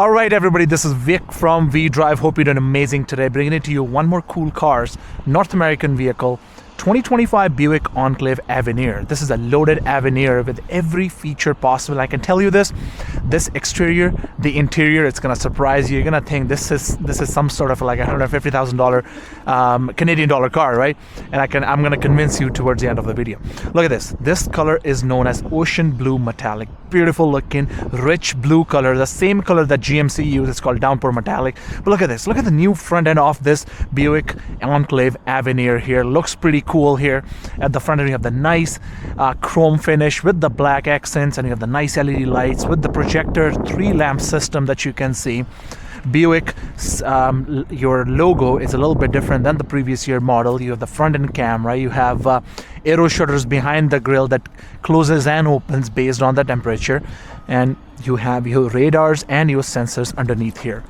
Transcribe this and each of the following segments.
All right, everybody, this is Vic from V Drive. Hope you're doing amazing today. Bringing it to you one more cool cars, North American vehicle, 2025 Buick Enclave Avenir. This is a loaded Avenir with every feature possible. I can tell you this exterior, the interior, it's gonna surprise you. You're gonna think this is some sort of like $150,000 Canadian dollar car, right? And I'm gonna convince you towards the end of the video. Look at this. This color is known as ocean blue metallic. Beautiful looking, rich blue color, the same color that GMC uses. It's called downpour metallic. But look at this. Look at the new front end of this Buick Enclave Avenir here. Looks pretty cool here. At the front end, you have the nice chrome finish with the black accents, and you have the nice LED lights with the projector 3-lamp system that you can see. Buick, your logo is a little bit different than the previous year model. You have the front end camera, you have aero shutters behind the grille that closes and opens based on the temperature, and you have your radars and your sensors underneath here.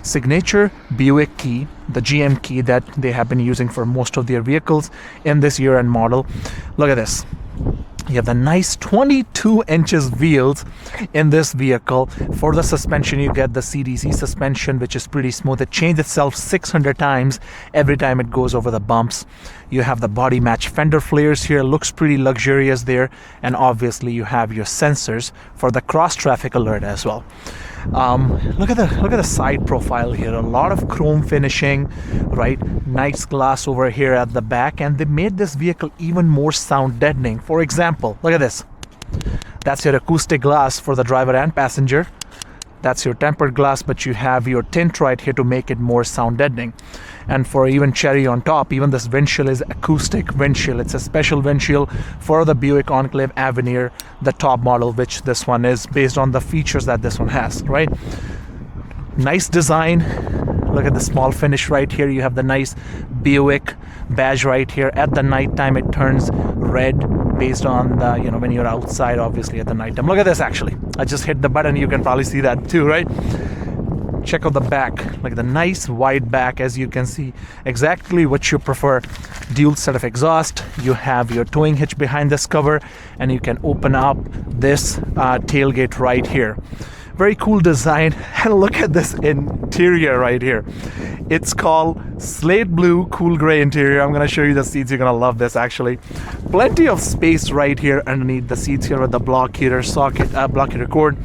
Signature Buick key, the GM key that they have been using for most of their vehicles in this year and model. Look at this. You have the nice 22 inches wheels in this vehicle. For the suspension, you get the CDC suspension, which is pretty smooth. It changes itself 600 times every time it goes over the bumps. You have the body match fender flares here. Looks pretty luxurious there. And obviously you have your sensors for the cross traffic alert as well. Look at the side profile here. A lot of chrome finishing, right? Nice glass over here at the back, and they made this vehicle even more sound deadening. For example, look at this. That's your acoustic glass for the driver and passenger. That's your tempered glass, but you have your tint right here to make it more sound deadening. And for even cherry on top, even this windshield is acoustic windshield. It's a special windshield for the Buick Enclave Avenir, the top model, which this one is based on the features that this one has, right? Nice design. Look at the small finish right here. You have the nice Buick badge right here. At the nighttime, it turns red based on the, when you're outside, obviously at the nighttime. Look at this, actually. I just hit the button. You can probably see that too, right? Check out the back, like the nice wide back, as you can see, exactly what you prefer. Dual set of exhaust. You have your towing hitch behind this cover, and you can open up this tailgate right here. Very cool design. And look at this interior right here. It's called slate blue cool gray interior. I'm going to show you the seats. You're going to love this, actually. Plenty of space right here underneath the seats here with the block heater socket, block heater cord.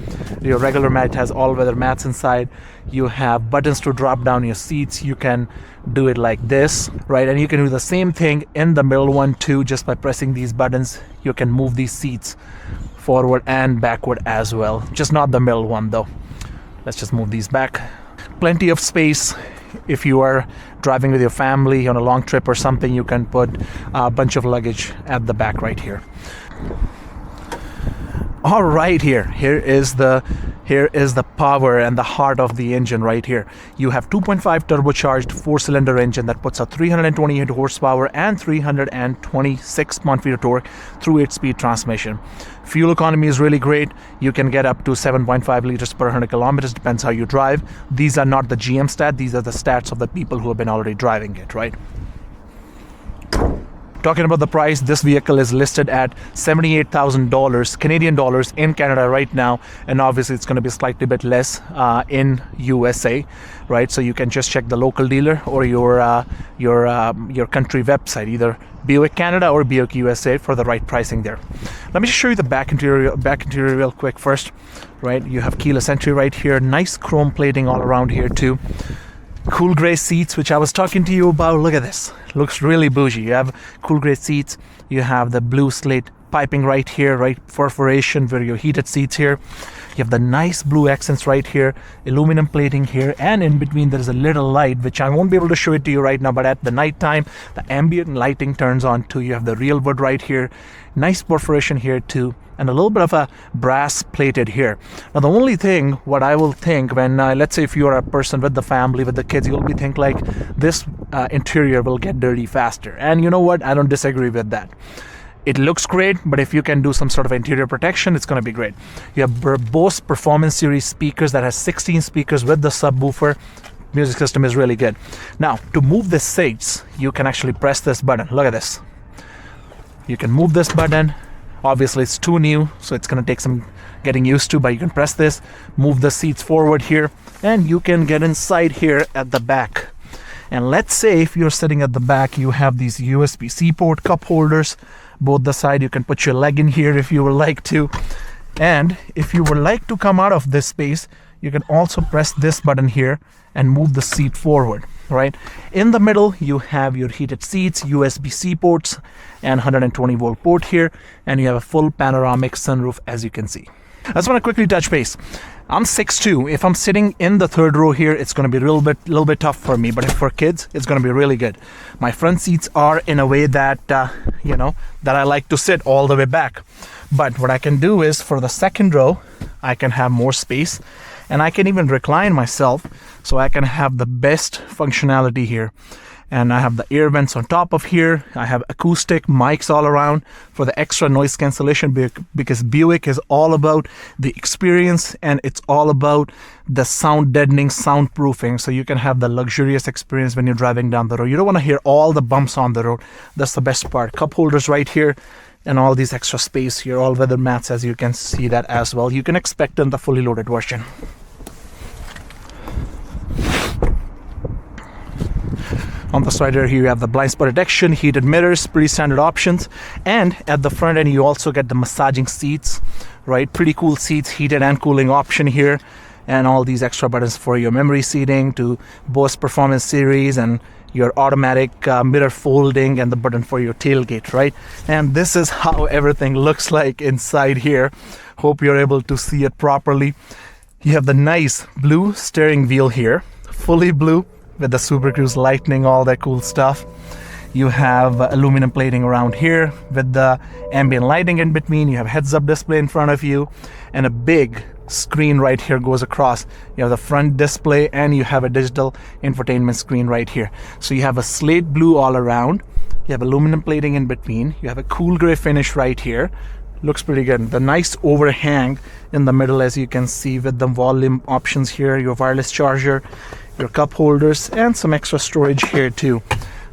Your regular mat has all-weather mats inside. You have buttons to drop down your seats. You can do it like this, right? And you can do the same thing in the middle one too. Just by pressing these buttons, you can move these seats forward and backward as well. Just not the middle one though. Let's just move these back. Plenty of space. If you are driving with your family on a long trip or something, you can put a bunch of luggage at the back right here. All right, here is the power and the heart of the engine right here. You have 2.5 turbocharged 4-cylinder engine that puts out 328 horsepower and 326 pound-feet of torque through 8-speed transmission. Fuel economy is really great. You can get up to 7.5 liters per 100 kilometers, depends how you drive. These are not the GM stats, these are the stats of the people who have been already driving it, right? Talking about the price, this vehicle is listed at $78,000 Canadian dollars in Canada right now, and obviously it's going to be slightly bit less in USA, right? So you can just check the local dealer or your country website, either Buick Canada or Buick USA, for the right pricing there. Let me just show you the back interior real quick first, right? You have keyless entry right here, nice chrome plating all around here too. Cool gray seats, which I was talking to you about. Look at this. Looks really bougie. You have cool gray seats. You have the blue slate piping right here, right? Perforation where your heated seats here. You have the nice blue accents right here. Aluminum plating here. And in between there is a little light, which I won't be able to show it to you right now. But at the nighttime, the ambient lighting turns on too. You have the real wood right here. Nice perforation here too. And a little bit of a brass plated here. Now the only thing, what I will think when, let's say if you're a person with the family, with the kids, you'll be think like this interior will get dirty faster. And you know what? I don't disagree with that. It looks great, but if you can do some sort of interior protection, it's going to be great. You have Bose Performance Series speakers that has 16 speakers with the subwoofer. Music system is really good. Now, to move the seats, you can actually press this button. Look at this. You can move this button. Obviously it's too new, so it's going to take some getting used to, but you can press this, move the seats forward here, and you can get inside here at the back. And let's say if you're sitting at the back, you have these USB-C port cup holders, both the side. You can put your leg in here if you would like to. And if you would like to come out of this space, you can also press this button here and move the seat forward, right? In the middle, you have your heated seats, USB-C ports, and 120-volt port here. And you have a full panoramic sunroof, as you can see. I just want to quickly touch base. I'm 6'2". If I'm sitting in the third row here, it's going to be a little bit tough for me. But if for kids, it's going to be really good. My front seats are in a way that, that I like to sit all the way back. But what I can do is for the second row, I can have more space. And I can even recline myself so I can have the best functionality here. And I have the air vents on top of here. I have acoustic mics all around for the extra noise cancellation, because Buick is all about the experience, and it's all about the sound deadening, soundproofing, so you can have the luxurious experience when you're driving down the road. You don't want to hear all the bumps on the road. That's the best part. Cup holders right here, and all these extra space here, all weather mats, as you can see that as well. You can expect in the fully loaded version. On the side here, you have the blind spot detection, heated mirrors, pretty standard options. And at the front end, you also get the massaging seats, right? Pretty cool seats, heated and cooling option here. And all these extra buttons for your memory seating, to Bose Performance Series, and your automatic mirror folding, and the button for your tailgate, right? And this is how everything looks like inside here. Hope you're able to see it properly. You have the nice blue steering wheel here, fully blue, with the Super Cruise lightning, all that cool stuff. You have aluminum plating around here with the ambient lighting in between. You have heads-up display in front of you, and a big screen right here goes across. You have the front display, and you have a digital infotainment screen right here. So you have a slate blue all around. You have aluminum plating in between. You have a cool gray finish right here. Looks pretty good. The nice overhang in the middle, as you can see, with the volume options here, your wireless charger, your cup holders, and some extra storage here too.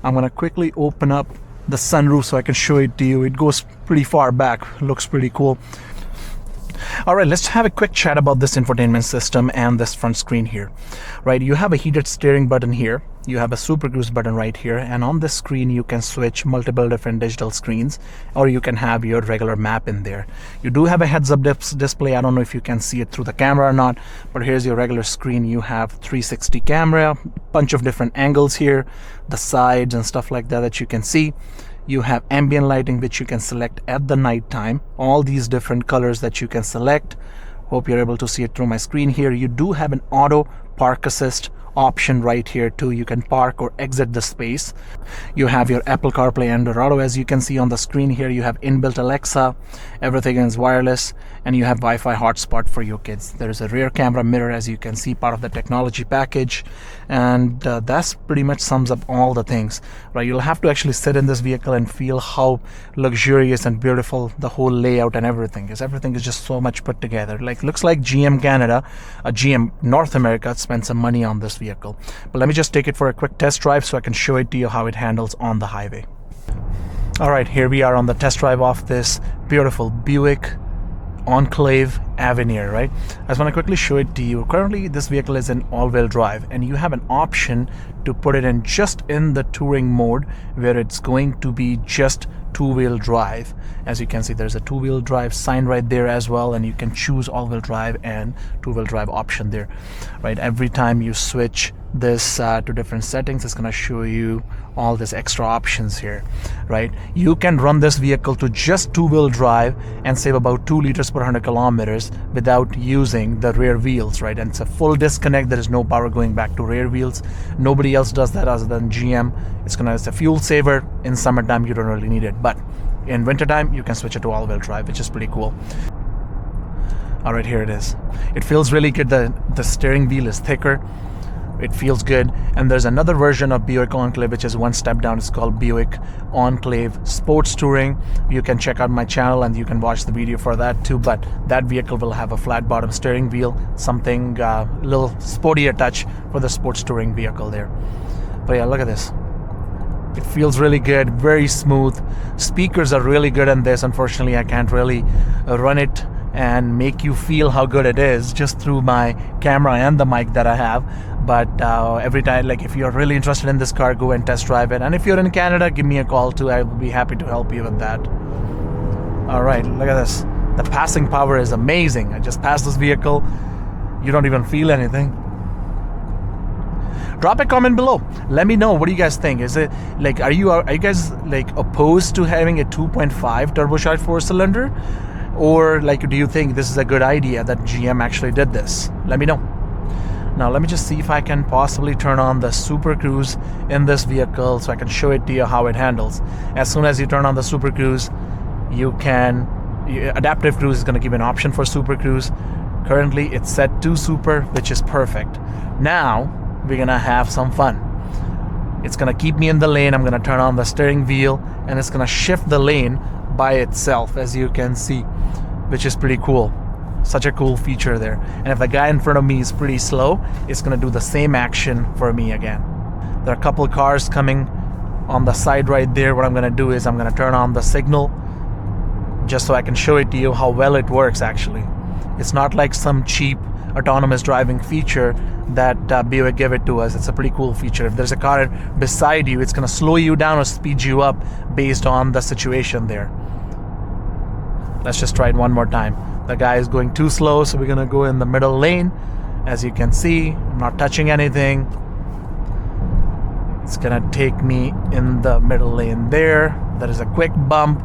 I'm gonna quickly open up the sunroof so I can show it to you. It goes pretty far back. Looks pretty cool. All right, let's have a quick chat about this infotainment system and this front screen here. Right, you have a heated steering button here. You have a Super Cruise button right here, and on this screen you can switch multiple different digital screens, or you can have your regular map in there. You do have a heads-up display. I don't know if you can see it through the camera or not, but here's your regular screen. You have 360 camera, bunch of different angles here, the sides and stuff like that that you can see. You have ambient lighting, which you can select at the night time. All these different colors that you can select. Hope you're able to see it through my screen here. You do have an auto park assist option right here too. You can park or exit the space. You have your Apple CarPlay and Android Auto, as you can see on the screen here. You have inbuilt Alexa, everything is wireless, and you have Wi-Fi hotspot for your kids. There is a rear camera mirror, as you can see, part of the technology package, and that's pretty much sums up all the things, right? You'll have to actually sit in this vehicle and feel how luxurious and beautiful the whole layout and everything is. Everything is just so much put together. Like, looks like GM Canada, GM North America spent some money on this vehicle. But let me just take it for a quick test drive so I can show it to you how it handles on the highway. All right, here we are on the test drive of this beautiful Buick Enclave Avenir, right? I just want to quickly show it to you. Currently, this vehicle is in all-wheel drive, and you have an option to put it in just in the touring mode, where it's going to be just two-wheel drive. As you can see, there's a two-wheel drive sign right there as well, and you can choose all-wheel drive and two-wheel drive option there, right? Every time you switch this to different settings, it's going to show you all these extra options here, right? You can run this vehicle to just two-wheel drive and save about 2 liters per 100 kilometers without using the rear wheels, right? And it's a full disconnect. There is no power going back to rear wheels. Nobody else does that other than GM. It's a fuel saver. In summertime, you don't really need it, but in wintertime, you can switch it to all-wheel drive, which is pretty cool. All right, here it is. It feels really good. The steering wheel is thicker. It feels good. And there's another version of Buick Enclave, which is one step down. It's called Buick Enclave Sports Touring. You can check out my channel and you can watch the video for that too. But that vehicle will have a flat bottom steering wheel, something a little sportier touch for the sports touring vehicle there. But yeah, look at this. It feels really good, very smooth. Speakers are really good on this. Unfortunately, I can't really run it and make you feel how good it is just through my camera and the mic that I have. But every time, like if you're really interested in this car, go and test drive it. And if you're in Canada, give me a call too. I will be happy to help you with that. All right, look at this. The passing power is amazing. I just passed this vehicle. You don't even feel anything. Drop a comment below. Let me know, what do you guys think? Is it like, are you guys like opposed to having a 2.5 turbocharged 4-cylinder? Or like, do you think this is a good idea that GM actually did this? Let me know. Now let me just see if I can possibly turn on the Super Cruise in this vehicle so I can show it to you how it handles. As soon as you turn on the Super Cruise, Adaptive Cruise is going to give you an option for Super Cruise. Currently it's set to Super, which is perfect. Now we're going to have some fun. It's going to keep me in the lane. I'm going to turn on the steering wheel and it's going to shift the lane by itself, as you can see, which is pretty cool. Such a cool feature there. And if the guy in front of me is pretty slow, it's going to do the same action for me again. There are a couple of cars coming on the side right there. What I'm going to do is I'm going to turn on the signal just so I can show it to you how well it works actually. It's not like some cheap autonomous driving feature that Buick gave it to us. It's a pretty cool feature. If there's a car beside you, it's going to slow you down or speed you up based on the situation there. Let's just try it one more time. The guy is going too slow, so we're going to go in the middle lane. As you can see, I'm not touching anything. It's going to take me in the middle lane there. There is a quick bump.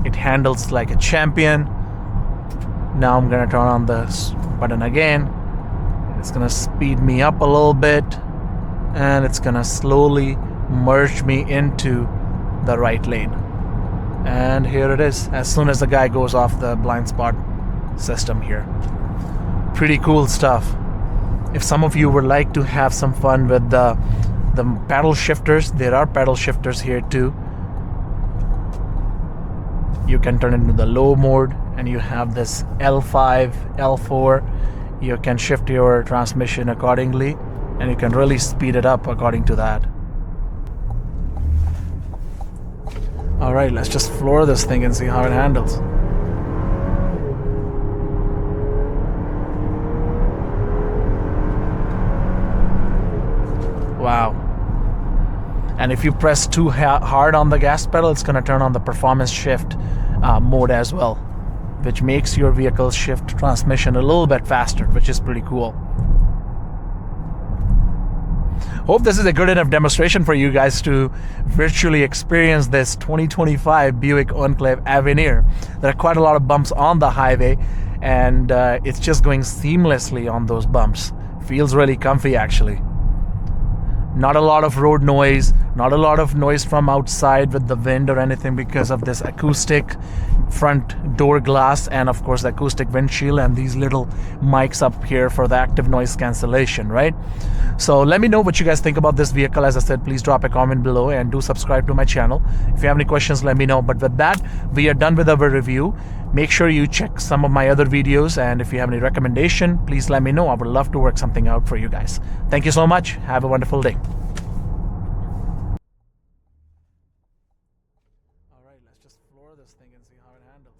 It handles like a champion. Now I'm going to turn on the button again. It's going to speed me up a little bit. And it's going to slowly merge me into the right lane. And here it is, as soon as the guy goes off the blind spot system here. Pretty cool stuff. If some of you would like to have some fun with the paddle shifters, there are paddle shifters here too. You can turn it into the low mode and you have this L5, L4. You can shift your transmission accordingly and you can really speed it up according to that. Alright, let's just floor this thing and see how it handles. Wow. And if you press too hard on the gas pedal, it's going to turn on the performance shift mode as well, which makes your vehicle shift transmission a little bit faster, which is pretty cool. Hope this is a good enough demonstration for you guys to virtually experience this 2025 Buick Enclave Avenir. There are quite a lot of bumps on the highway, and it's just going seamlessly on those bumps. Feels really comfy actually. Not a lot of road noise, not a lot of noise from outside with the wind or anything because of this acoustic front door glass and of course the acoustic windshield and these little mics up here for the active noise cancellation, right? So let me know what you guys think about this vehicle. As I said, please drop a comment below and do subscribe to my channel. If you have any questions, let me know. But with that, we are done with our review. Make sure you check some of my other videos, and if you have any recommendation, please let me know. I would love to work something out for you guys. Thank you so much. Have a wonderful day. All right, let's just floor this thing and see how it handles.